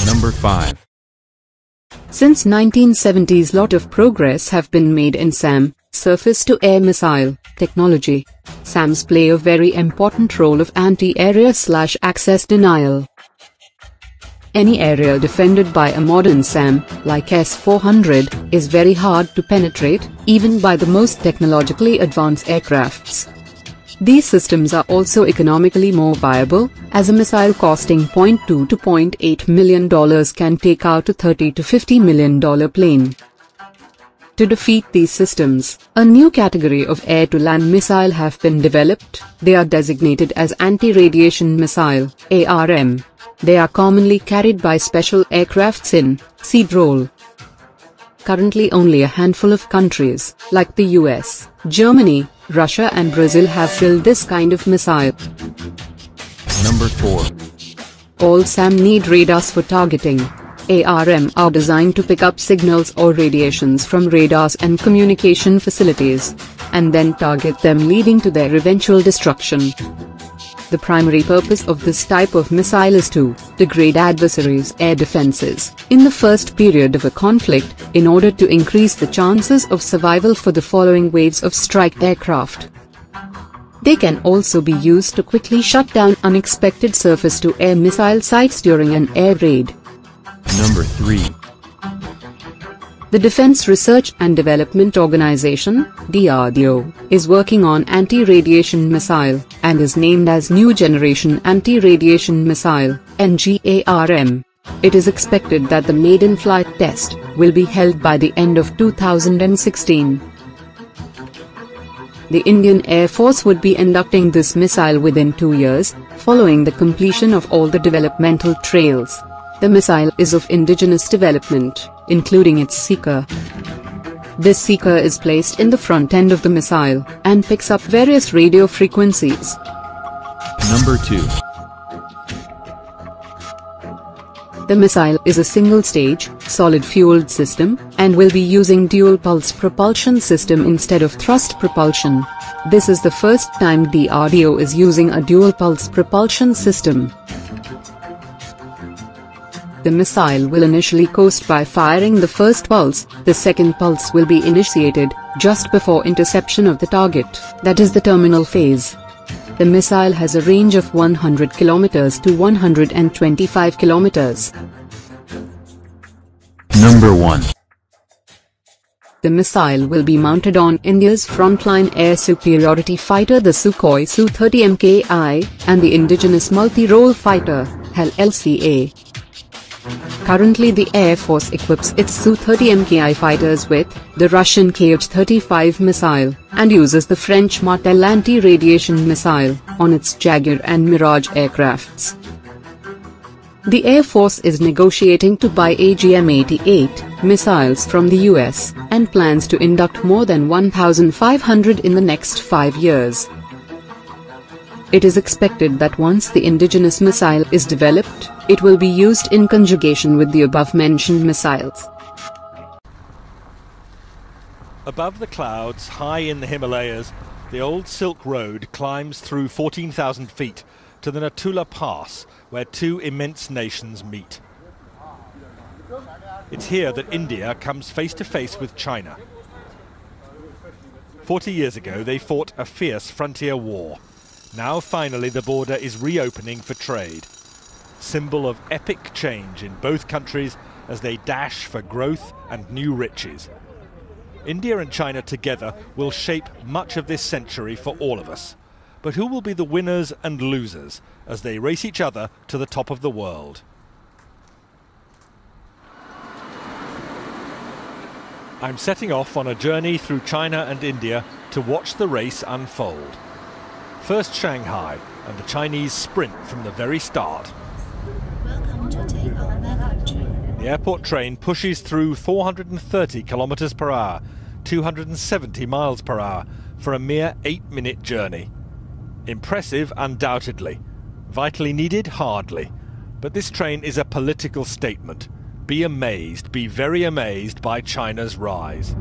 Number 5. Since 1970s, lot of progress have been made in SAM, surface-to-air missile, technology. SAMs play a very important role of anti-area/access denial. Any area defended by a modern SAM, like S-400, is very hard to penetrate, even by the most technologically advanced aircrafts. These systems are also economically more viable, as a missile costing $0.2 to $0.8 million can take out a $30 to $50 million plane. To defeat these systems, a new category of air-to-land missile have been developed. They are designated as anti-radiation missile, ARM. They are commonly carried by special aircrafts in seed role. Currently only a handful of countries, like the US, Germany, Russia and Brazil have built this kind of missile. Number 4. All SAM need radars for targeting. ARM are designed to pick up signals or radiations from radars and communication facilities, and then target them, leading to their eventual destruction. The primary purpose of this type of missile is to degrade adversaries' air defenses in the first period of a conflict, in order to increase the chances of survival for the following waves of strike aircraft. They can also be used to quickly shut down unexpected surface-to-air missile sites during an air raid. Number 3. The Defense Research and Development Organization, DRDO, is working on anti-radiation missile, and is named as New Generation Anti-Radiation Missile, NGARM. It is expected that the maiden flight test will be held by the end of 2016. The Indian Air Force would be inducting this missile within 2 years, following the completion of all the developmental trails. The missile is of indigenous development, including its seeker. This seeker is placed in the front end of the missile, and picks up various radio frequencies. Number 2. The missile is a single-stage, solid-fueled system, and will be using dual-pulse propulsion system instead of thrust propulsion. This is the first time DRDO is using a dual-pulse propulsion system. The missile will initially coast by firing the first pulse. The second pulse will be initiated just before interception of the target, that is the terminal phase. The missile has a range of 100 km to 125 km. Number 1. The missile will be mounted on India's frontline air superiority fighter, the Sukhoi Su-30 Mki, and the indigenous multi-role fighter, HAL-LCA. Currently the Air Force equips its Su-30 Mki fighters with the Russian Kh-35 missile, and uses the French Martel anti-radiation missile on its Jaguar and Mirage aircrafts. The Air Force is negotiating to buy AGM-88 missiles from the US, and plans to induct more than 1,500 in the next 5 years. It is expected that once the indigenous missile is developed, it will be used in conjugation with the above-mentioned missiles. Above the clouds, high in the Himalayas, the old Silk Road climbs through 14,000 feet to the Natula Pass, where two immense nations meet. It's here that India comes face to face with China. 40 years ago, they fought a fierce frontier war. Now finally the border is reopening for trade. Symbol of epic change in both countries as they dash for growth and new riches. India and China together will shape much of this century for all of us. But who will be the winners and losers as they race each other to the top of the world? I'm setting off on a journey through China and India to watch the race unfold. First Shanghai, and the Chinese sprint from the very start. Welcome to take our backup train. The airport train pushes through 430 kilometers per hour, 270 miles per hour, for a mere 8-minute journey. Impressive, undoubtedly. Vitally needed, hardly. But this train is a political statement. Be amazed, be very amazed by China's rise.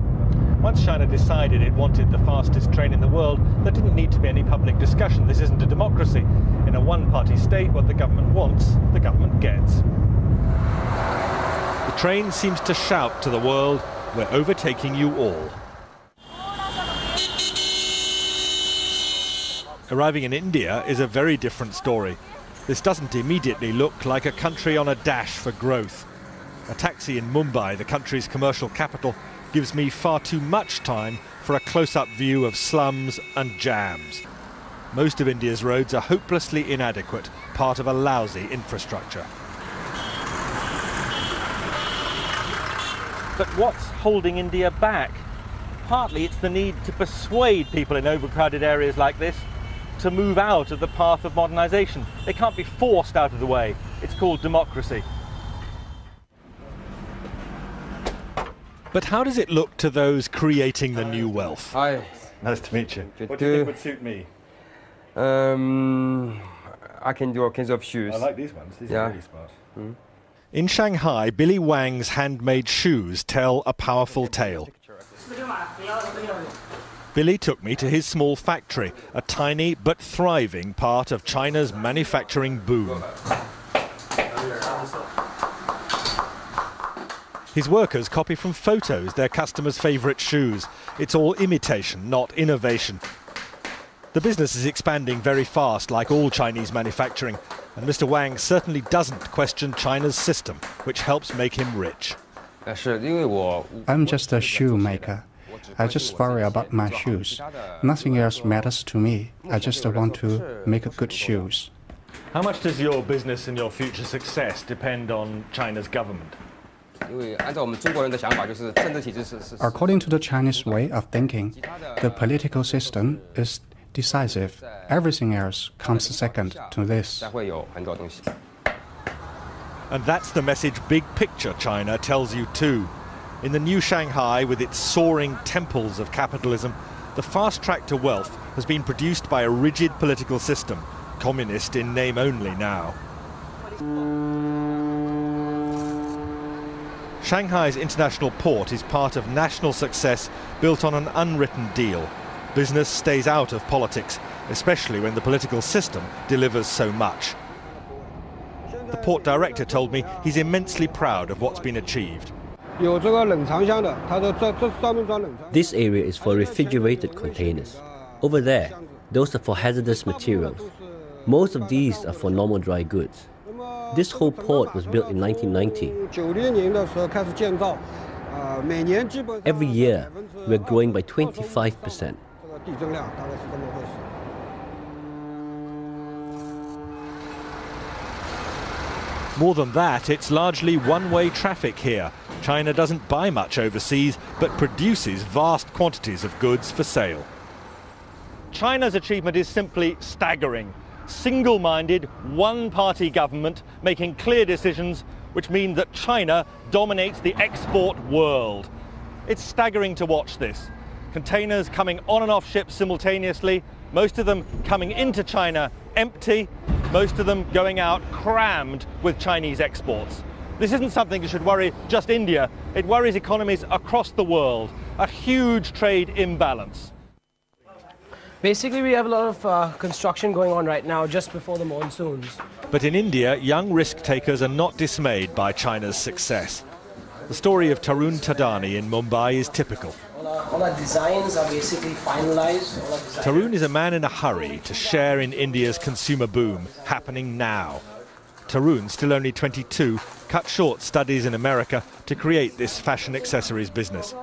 Once China decided it wanted the fastest train in the world, there didn't need to be any public discussion. This isn't a democracy. In a one-party state, what the government wants, the government gets. The train seems to shout to the world, "We're overtaking you all." Arriving in India is a very different story. This doesn't immediately look like a country on a dash for growth. A taxi in Mumbai, the country's commercial capital, gives me far too much time for a close-up view of slums and jams. Most of India's roads are hopelessly inadequate, part of a lousy infrastructure. But what's holding India back? Partly it's the need to persuade people in overcrowded areas like this to move out of the path of modernisation. They can't be forced out of the way. It's called democracy. But how does it look to those creating the new wealth? Hi. Nice to meet you. What do you think would suit me? I can do all kinds of shoes. I like these ones. These are really smart. In Shanghai, Billy Wang's handmade shoes tell a powerful tale. Billy took me to his small factory, a tiny but thriving part of China's manufacturing boom. His workers copy from photos their customers' favourite shoes. It's all imitation, not innovation. The business is expanding very fast, like all Chinese manufacturing, and Mr. Wang certainly doesn't question China's system, which helps make him rich. I'm just a shoemaker. I just worry about my shoes. Nothing else matters to me. I just want to make good shoes. How much does your business and your future success depend on China's government? According to the Chinese way of thinking, the political system is decisive. Everything else comes second to this. And that's the message big picture China tells you too. In the new Shanghai, with its soaring temples of capitalism, the fast track to wealth has been produced by a rigid political system, communist in name only now. Shanghai's international port is part of national success built on an unwritten deal. Business stays out of politics, especially when the political system delivers so much. The port director told me he's immensely proud of what's been achieved. This area is for refrigerated containers. Over there, those are for hazardous materials. Most of these are for normal dry goods. This whole port was built in 1990. Every year, we're growing by 25%. More than that, it's largely one-way traffic here. China doesn't buy much overseas, but produces vast quantities of goods for sale. China's achievement is simply staggering. Single-minded, one-party government making clear decisions which mean that China dominates the export world. It's staggering to watch this. Containers coming on and off ships simultaneously, most of them coming into China empty, most of them going out crammed with Chinese exports. This isn't something that should worry just India, it worries economies across the world, a huge trade imbalance. Basically, we have a lot of construction going on right now just before the monsoons. But in India, young risk-takers are not dismayed by China's success. The story of Tarun Tadani in Mumbai is typical. All our designs are basically finalized. Tarun is a man in a hurry to share in India's consumer boom, happening now. Tarun, still only 22, cut short studies in America to create this fashion accessories business.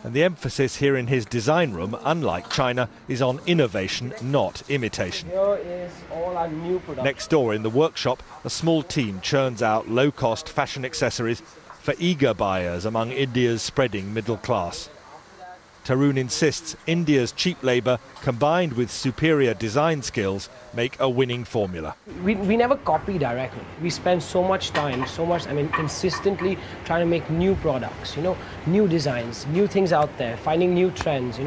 And the emphasis here in his design room, unlike China, is on innovation, not imitation. Here is all our new production. Next door in the workshop, a small team churns out low-cost fashion accessories for eager buyers among India's spreading middle class. Tarun insists India's cheap labour, combined with superior design skills, make a winning formula. We never copy directly. We spend so much time, consistently trying to make new products, new designs, new things out there, finding new trends,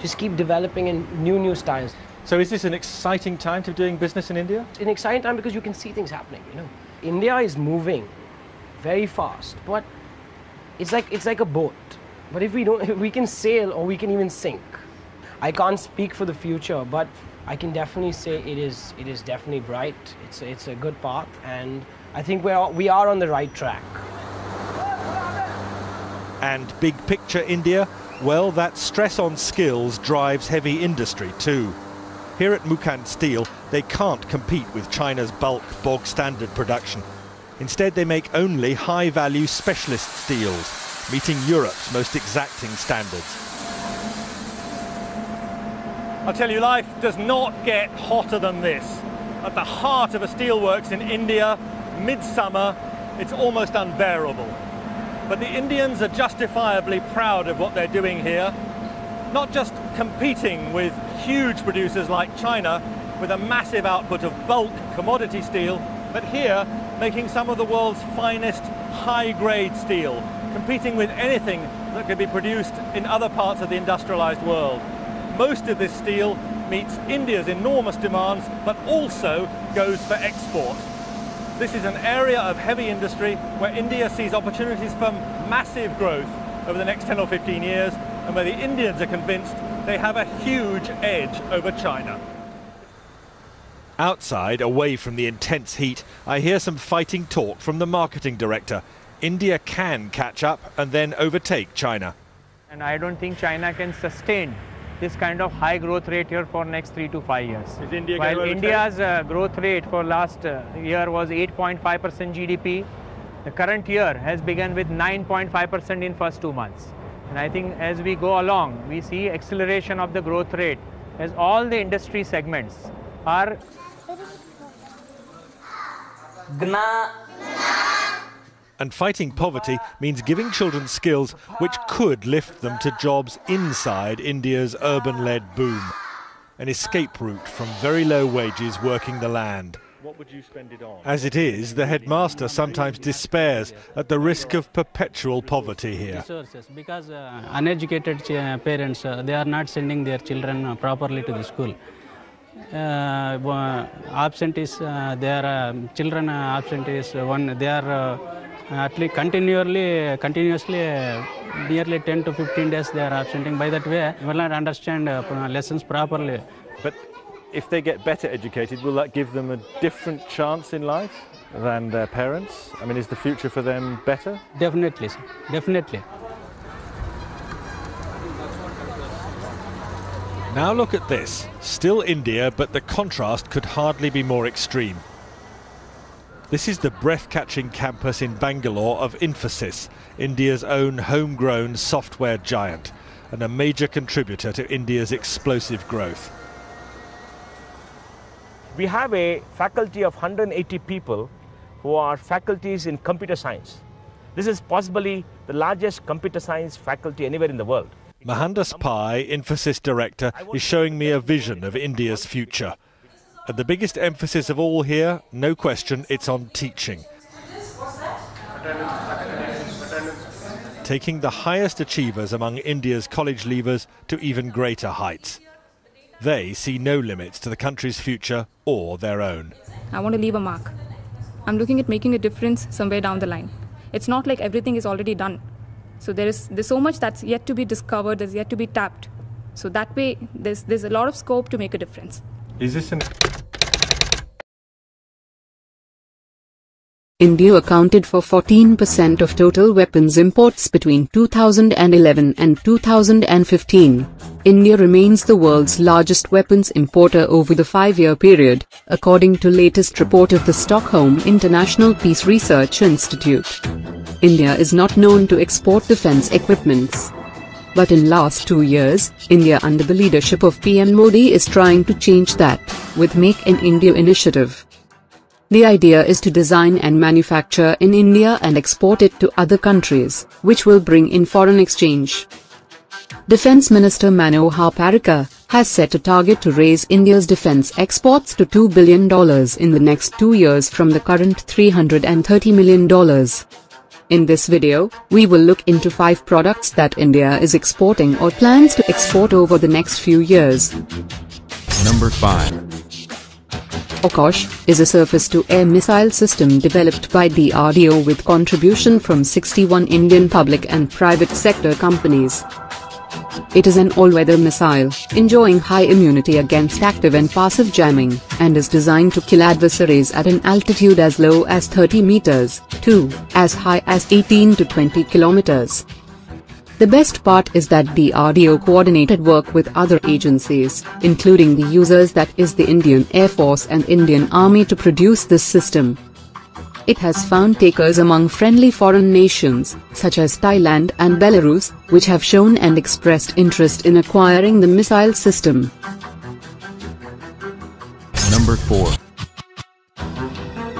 just keep developing in new styles. So is this an exciting time to be doing business in India? It's an exciting time because you can see things happening, India is moving very fast, but it's like a boat. But if we can sail or we can even sink. I can't speak for the future, but I can definitely say it is definitely bright. It's a good path, and I think we are on the right track. And big picture India? Well, that stress on skills drives heavy industry too. Here at Mukand Steel, they can't compete with China's bulk bog standard production. Instead, they make only high-value specialist steels, meeting Europe's most exacting standards. I'll tell you, life does not get hotter than this. At the heart of a steelworks in India, midsummer, it's almost unbearable. But the Indians are justifiably proud of what they're doing here, not just competing with huge producers like China with a massive output of bulk commodity steel, but here making some of the world's finest high-grade steel, competing with anything that could be produced in other parts of the industrialized world. Most of this steel meets India's enormous demands, but also goes for export. This is an area of heavy industry where India sees opportunities for massive growth over the next 10 or 15 years, and where the Indians are convinced they have a huge edge over China. Outside, away from the intense heat, I hear some fighting talk from the marketing director. India can catch up and then overtake China. And I don't think China can sustain this kind of high growth rate here for next 3 to 5 years. Is India While India's growth rate for last year was 8.5% GDP, the current year has begun with 9.5% in first 2 months. And I think as we go along, we see acceleration of the growth rate as all the industry segments are. And fighting poverty means giving children skills which could lift them to jobs inside India's urban-led boom. An escape route from very low wages working the land. What would you spend it on? As it is, the headmaster sometimes despairs at the risk of perpetual poverty here. Because uneducated parents, they are not sending their children properly to the school. Absentees, their children absentees, they are at least continuously nearly 10 to 15 days they are absenting. By that way, will not understand lessons properly. But if they get better educated, will that give them a different chance in life than their parents? I mean, is the future for them better? Definitely, sir. Definitely. Now look at this. Still India, but the contrast could hardly be more extreme. This is the breath-catching campus in Bangalore of Infosys, India's own homegrown software giant, and a major contributor to India's explosive growth. We have a faculty of 180 people who are faculties in computer science. This is possibly the largest computer science faculty anywhere in the world. Mohandas Pai, Infosys director, is showing me a vision of India's future. And the biggest emphasis of all here, no question, it's on teaching. Taking the highest achievers among India's college leavers to even greater heights. They see no limits to the country's future or their own. I want to leave a mark. I'm looking at making a difference somewhere down the line. It's not like everything is already done. So there's so much that's yet to be discovered, that's yet to be tapped. So that way, there's a lot of scope to make a difference. Is this an... India accounted for 14% of total weapons imports between 2011 and 2015. India remains the world's largest weapons importer over the 5-year period, according to latest report of the Stockholm International Peace Research Institute. India is not known to export defense equipments. But in last 2 years, India under the leadership of PM Modi is trying to change that, with Make in India initiative. The idea is to design and manufacture in India and export it to other countries, which will bring in foreign exchange. Defense Minister Manohar Parrikar has set a target to raise India's defense exports to $2 billion in the next 2 years from the current $330 million. In this video, we will look into 5 products that India is exporting or plans to export over the next few years. Number 5. Akash is a surface-to-air missile system developed by DRDO with contribution from 61 Indian public and private sector companies. It is an all-weather missile, enjoying high immunity against active and passive jamming, and is designed to kill adversaries at an altitude as low as 30 meters, to as high as 18 to 20 kilometers. The best part is that DRDO coordinated work with other agencies, including the users, that is the Indian Air Force and Indian Army, to produce this system. It has found takers among friendly foreign nations, such as Thailand and Belarus, which have shown and expressed interest in acquiring the missile system. Number 4.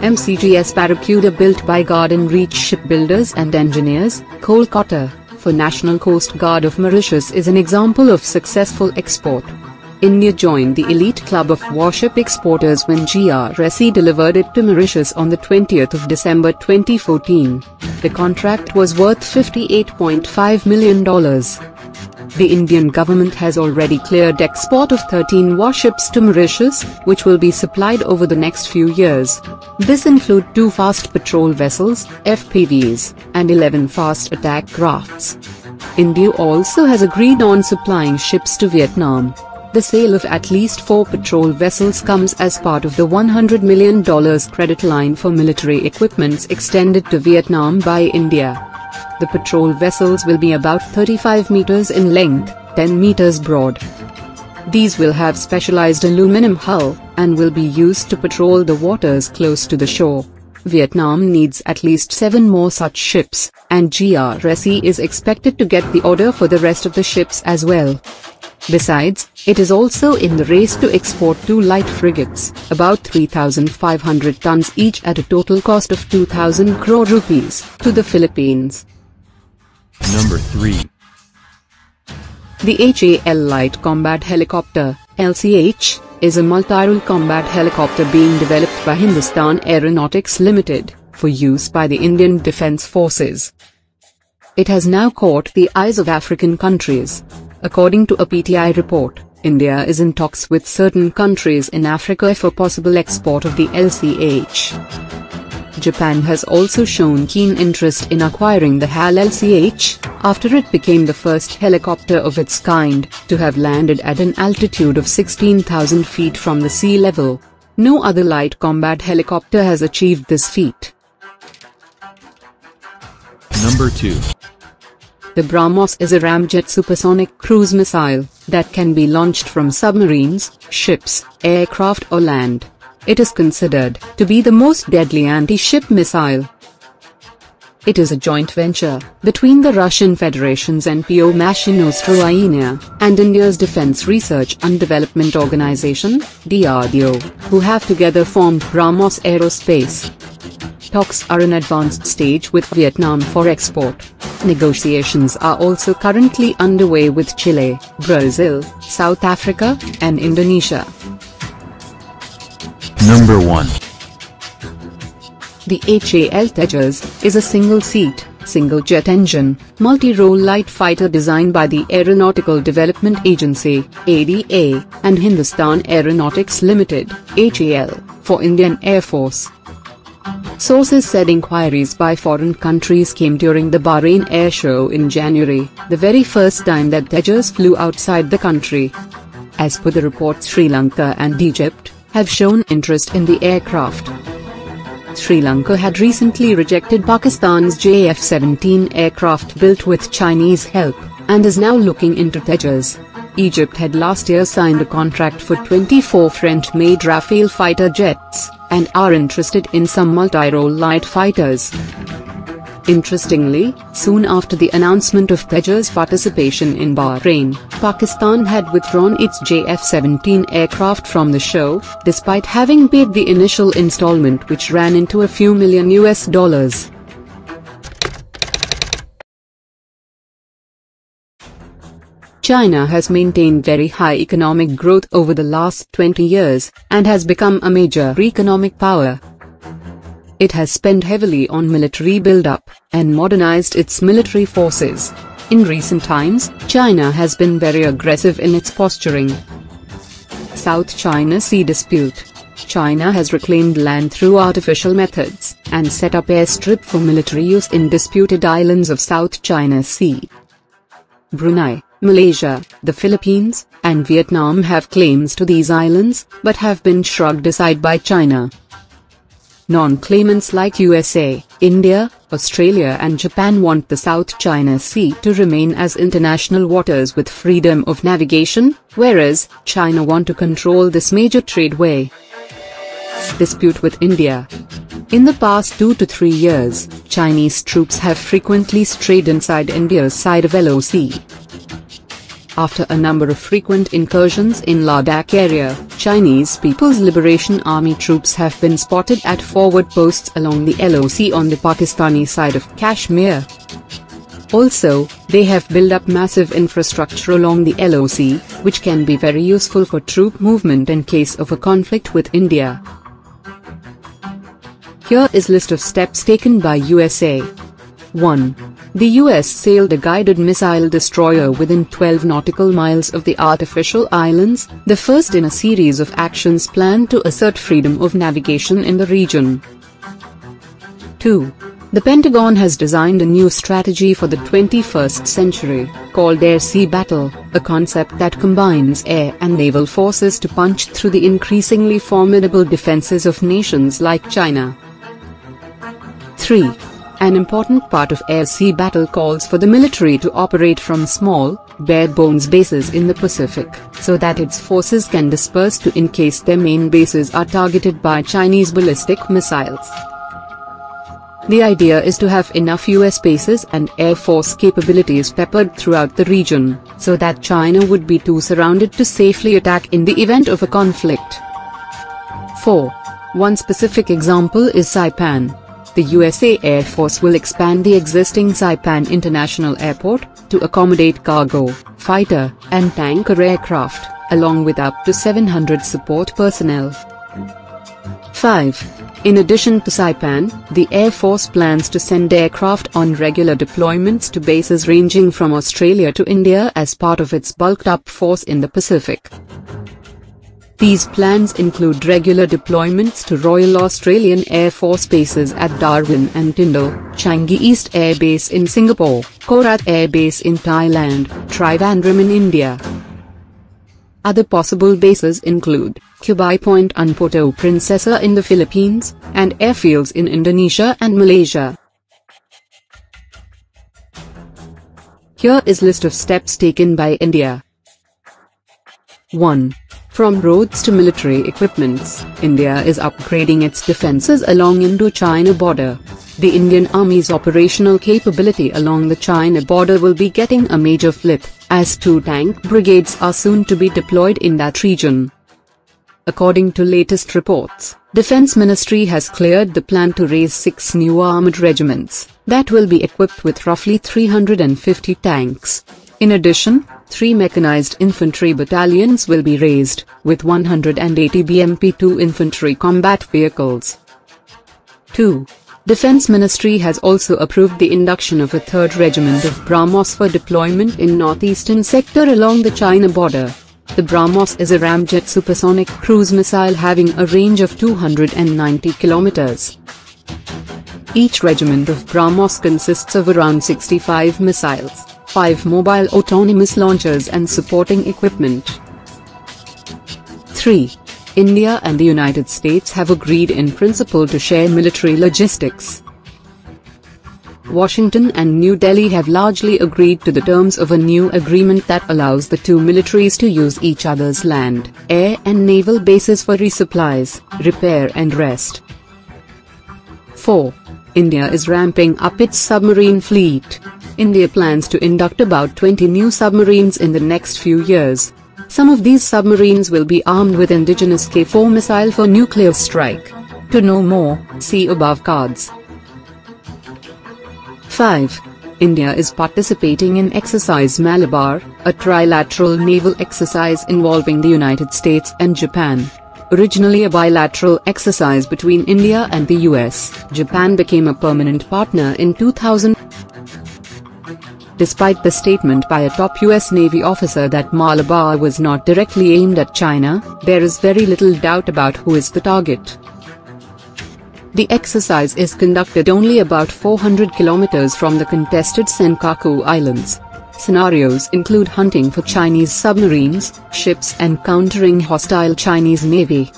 MCGS Barracuda, built by Garden Reach Shipbuilders and Engineers, Kolkata, for National Coast Guard of Mauritius, is an example of successful export. India joined the elite club of warship exporters when GRSE delivered it to Mauritius on the 20th of December 2014. The contract was worth $58.5 million. The Indian government has already cleared export of 13 warships to Mauritius, which will be supplied over the next few years. This include 2 fast patrol vessels, FPVs, and 11 fast attack crafts. India also has agreed on supplying ships to Vietnam. The sale of at least 4 patrol vessels comes as part of the $100 million credit line for military equipments extended to Vietnam by India. The patrol vessels will be about 35 meters in length, 10 meters broad. These will have specialized aluminum hull, and will be used to patrol the waters close to the shore. Vietnam needs at least 7 more such ships, and GRSE is expected to get the order for the rest of the ships as well. Besides, it is also in the race to export 2 light frigates, about 3,500 tons each at a total cost of 2,000 crore rupees, to the Philippines. Number 3. The HAL Light Combat Helicopter, LCH, is a multi-role combat helicopter being developed by Hindustan Aeronautics Limited, for use by the Indian Defence Forces. It has now caught the eyes of African countries. According to a PTI report, India is in talks with certain countries in Africa for possible export of the LCH. Japan has also shown keen interest in acquiring the HAL LCH, after it became the first helicopter of its kind to have landed at an altitude of 16,000 feet from the sea level. No other light combat helicopter has achieved this feat. Number 2. The BrahMos is a ramjet supersonic cruise missile that can be launched from submarines, ships, aircraft or land. It is considered to be the most deadly anti-ship missile. It is a joint venture between the Russian Federation's NPO Mashinostroyenia and India's Defence Research and Development Organization, DRDO, who have together formed BrahMos Aerospace. Talks are in advanced stage with Vietnam for export. Negotiations are also currently underway with Chile, Brazil, South Africa, and Indonesia. Number 1. The HAL Tejas is a single-seat, single-jet engine, multi-role light fighter designed by the Aeronautical Development Agency, ADA, and Hindustan Aeronautics Limited, HAL, for Indian Air Force. Sources said inquiries by foreign countries came during the Bahrain Air Show in January, the very first time that Tejas flew outside the country. As per the report, Sri Lanka and Egypt have shown interest in the aircraft. Sri Lanka had recently rejected Pakistan's JF-17 aircraft built with Chinese help, and is now looking into Tejas. Egypt had last year signed a contract for 24 French-made Rafale fighter jets, and are interested in some multi-role light fighters. Interestingly, soon after the announcement of Tejas' participation in Bahrain, Pakistan had withdrawn its JF-17 aircraft from the show, despite having paid the initial installment, which ran into a few million US. China has maintained very high economic growth over the last 20 years, and has become a major economic power. It has spent heavily on military build-up, and modernized its military forces. In recent times, China has been very aggressive in its posturing. South China Sea dispute. China has reclaimed land through artificial methods, and set up airstrip for military use in disputed islands of South China Sea. Brunei, Malaysia, the Philippines, and Vietnam have claims to these islands, but have been shrugged aside by China. Non-claimants like USA, India, Australia and Japan want the South China Sea to remain as international waters with freedom of navigation, whereas China want to control this major tradeway. Dispute with India. In the past 2 to 3 years, Chinese troops have frequently strayed inside India's side of LOC. After a number of frequent incursions in Ladakh area, Chinese People's Liberation Army troops have been spotted at forward posts along the LOC on the Pakistani side of Kashmir. Also, they have built up massive infrastructure along the LOC, which can be very useful for troop movement in case of a conflict with India. Here is list of steps taken by USA. 1. The US sailed a guided missile destroyer within 12 nautical miles of the artificial islands, the first in a series of actions planned to assert freedom of navigation in the region. 2. The Pentagon has designed a new strategy for the 21st century, called Air-Sea Battle, a concept that combines air and naval forces to punch through the increasingly formidable defenses of nations like China. 3. An important part of air-sea battle calls for the military to operate from small, bare-bones bases in the Pacific, so that its forces can disperse to in case their main bases are targeted by Chinese ballistic missiles. The idea is to have enough US bases and Air Force capabilities peppered throughout the region, so that China would be too surrounded to safely attack in the event of a conflict. 4. One specific example is Saipan. The USA Air Force will expand the existing Saipan International Airport to accommodate cargo, fighter, and tanker aircraft, along with up to 700 support personnel. 5. In addition to Saipan, the Air Force plans to send aircraft on regular deployments to bases ranging from Australia to India as part of its bulked-up force in the Pacific. These plans include regular deployments to Royal Australian Air Force bases at Darwin and Tyndall, Changi East Air Base in Singapore, Korat Air Base in Thailand, Trivandrum in India. Other possible bases include Kubai Point and Puerto Princesa in the Philippines, and airfields in Indonesia and Malaysia. Here is list of steps taken by India. 1. From roads to military equipments, India is upgrading its defenses along Indo-China border. The Indian Army's operational capability along the China border will be getting a major flip, as 2 tank brigades are soon to be deployed in that region. According to latest reports, Defense Ministry has cleared the plan to raise 6 new armored regiments, that will be equipped with roughly 350 tanks. In addition, 3 mechanized infantry battalions will be raised, with 180 BMP-2 infantry combat vehicles. 2. Defense Ministry has also approved the induction of a 3rd regiment of BrahMos for deployment in northeastern sector along the China border. The BrahMos is a ramjet supersonic cruise missile having a range of 290 kilometers. Each regiment of BrahMos consists of around 65 missiles, 5 mobile autonomous launchers and supporting equipment. 3. India and the United States have agreed in principle to share military logistics. Washington and New Delhi have largely agreed to the terms of a new agreement that allows the 2 militaries to use each other's land, air and naval bases for resupplies, repair and rest. 4. India is ramping up its submarine fleet. India plans to induct about 20 new submarines in the next few years. Some of these submarines will be armed with indigenous K-4 missile for nuclear strike. To know more, see above cards. 5. India is participating in Exercise Malabar, a trilateral naval exercise involving the United States and Japan. Originally a bilateral exercise between India and the US, Japan became a permanent partner in 2000. Despite the statement by a top US Navy officer that Malabar was not directly aimed at China, there is very little doubt about who is the target. The exercise is conducted only about 400 kilometers from the contested Senkaku Islands. Scenarios include hunting for Chinese submarines, ships and countering hostile Chinese Navy.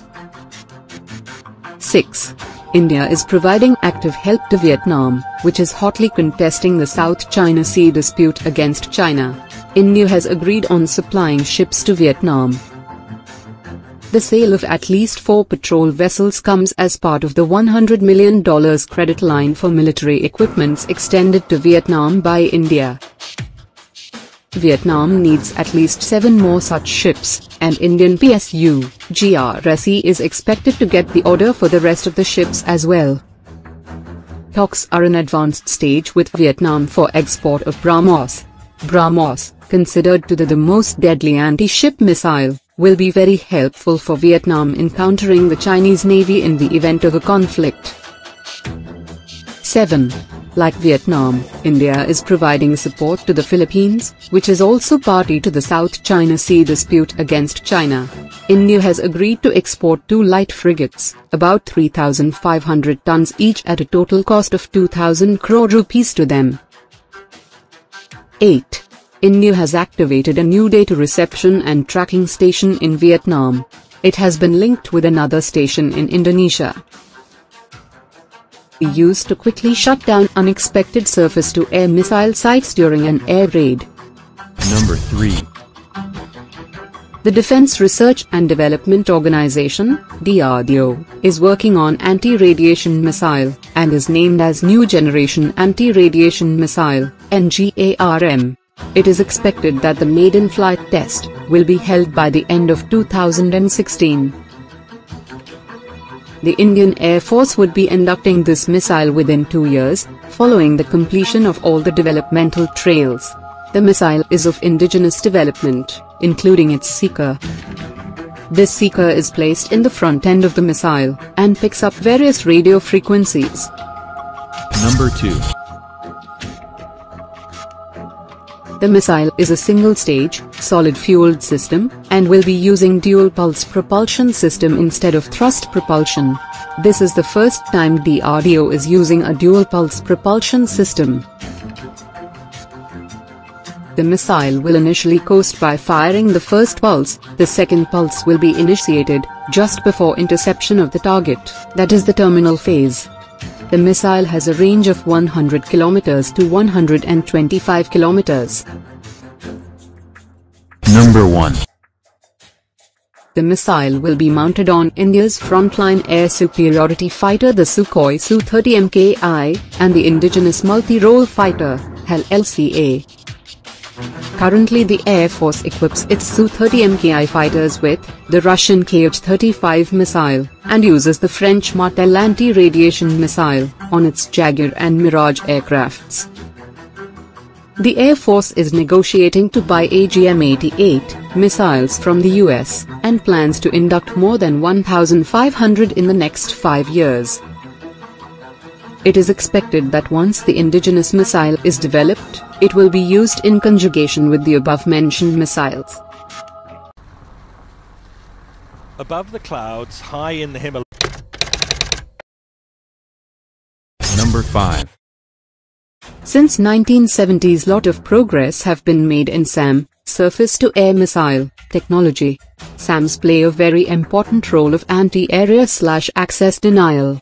6. India is providing active help to Vietnam, which is hotly contesting the South China Sea dispute against China. India has agreed on supplying ships to Vietnam. The sale of at least 4 patrol vessels comes as part of the $100 million credit line for military equipments extended to Vietnam by India. Vietnam needs at least 7 more such ships, and Indian PSU, GRSE is expected to get the order for the rest of the ships as well. Talks are in advanced stage with Vietnam for export of BrahMos. BrahMos, considered to be the most deadly anti-ship missile, will be very helpful for Vietnam in countering the Chinese Navy in the event of a conflict. 7. Like Vietnam, India is providing support to the Philippines, which is also party to the South China Sea dispute against China. India has agreed to export 2 light frigates, about 3,500 tons each at a total cost of 2,000 crore rupees to them. 8. India has activated a new data reception and tracking station in Vietnam. It has been linked with another station in Indonesia. Used to quickly shut down unexpected surface-to-air missile sites during an air raid. Number 3. The Defense Research and Development Organization, DRDO, is working on anti-radiation missile, and is named as New Generation Anti-Radiation Missile, NGARM. It is expected that the maiden flight test will be held by the end of 2016. The Indian Air Force would be inducting this missile within 2 years, following the completion of all the developmental trails. The missile is of indigenous development, including its seeker. This seeker is placed in the front end of the missile, and picks up various radio frequencies. Number 2. The missile is a single-stage, solid-fueled system, and will be using dual-pulse propulsion system instead of thrust propulsion. This is the first time DRDO is using a dual-pulse propulsion system. The missile will initially coast by firing the first pulse. The second pulse will be initiated just before interception of the target, that is the terminal phase. The missile has a range of 100 km to 125 km. Number 1. The missile will be mounted on India's frontline air superiority fighter the Sukhoi Su-30 Mki, and the indigenous multi-role fighter, HAL-LCA. Currently the Air Force equips its Su-30 Mki fighters with the Russian Kh-35 missile, and uses the French Martel anti-radiation missile on its Jaguar and Mirage aircrafts. The Air Force is negotiating to buy AGM-88 missiles from the US, and plans to induct more than 1,500 in the next 5 years. It is expected that once the indigenous missile is developed, it will be used in conjugation with the above-mentioned missiles. Above the clouds, high in the Himalayas. Number 5. Since 1970s, lot of progress have been made in SAM, surface-to-air missile, technology. SAMs play a very important role of anti-area/access denial.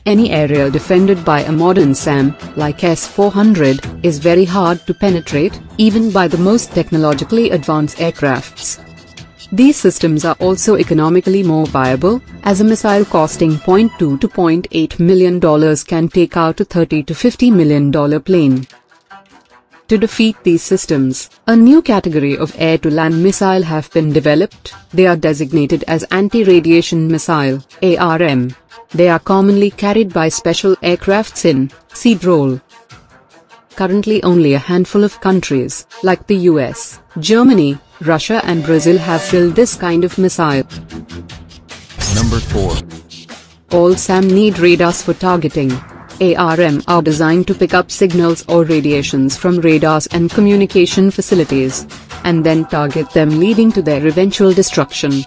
Any area defended by a modern SAM, like S-400, is very hard to penetrate, even by the most technologically advanced aircrafts. These systems are also economically more viable, as a missile costing $0.2 to $0.8 million can take out a $30 to $50 million plane. To defeat these systems, a new category of air-to-land missile have been developed. They are designated as anti-radiation missile, ARM. They are commonly carried by special aircrafts in seed role. Currently only a handful of countries, like the US, Germany, Russia and Brazil have built this kind of missile. Number 4. All SAM need radars for targeting. ARM are designed to pick up signals or radiations from radars and communication facilities, and then target them, leading to their eventual destruction.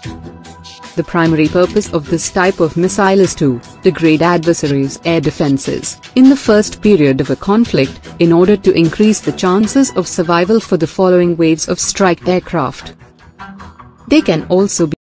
The primary purpose of this type of missile is to degrade adversaries' air defenses in the first period of a conflict, in order to increase the chances of survival for the following waves of strike aircraft. They can also be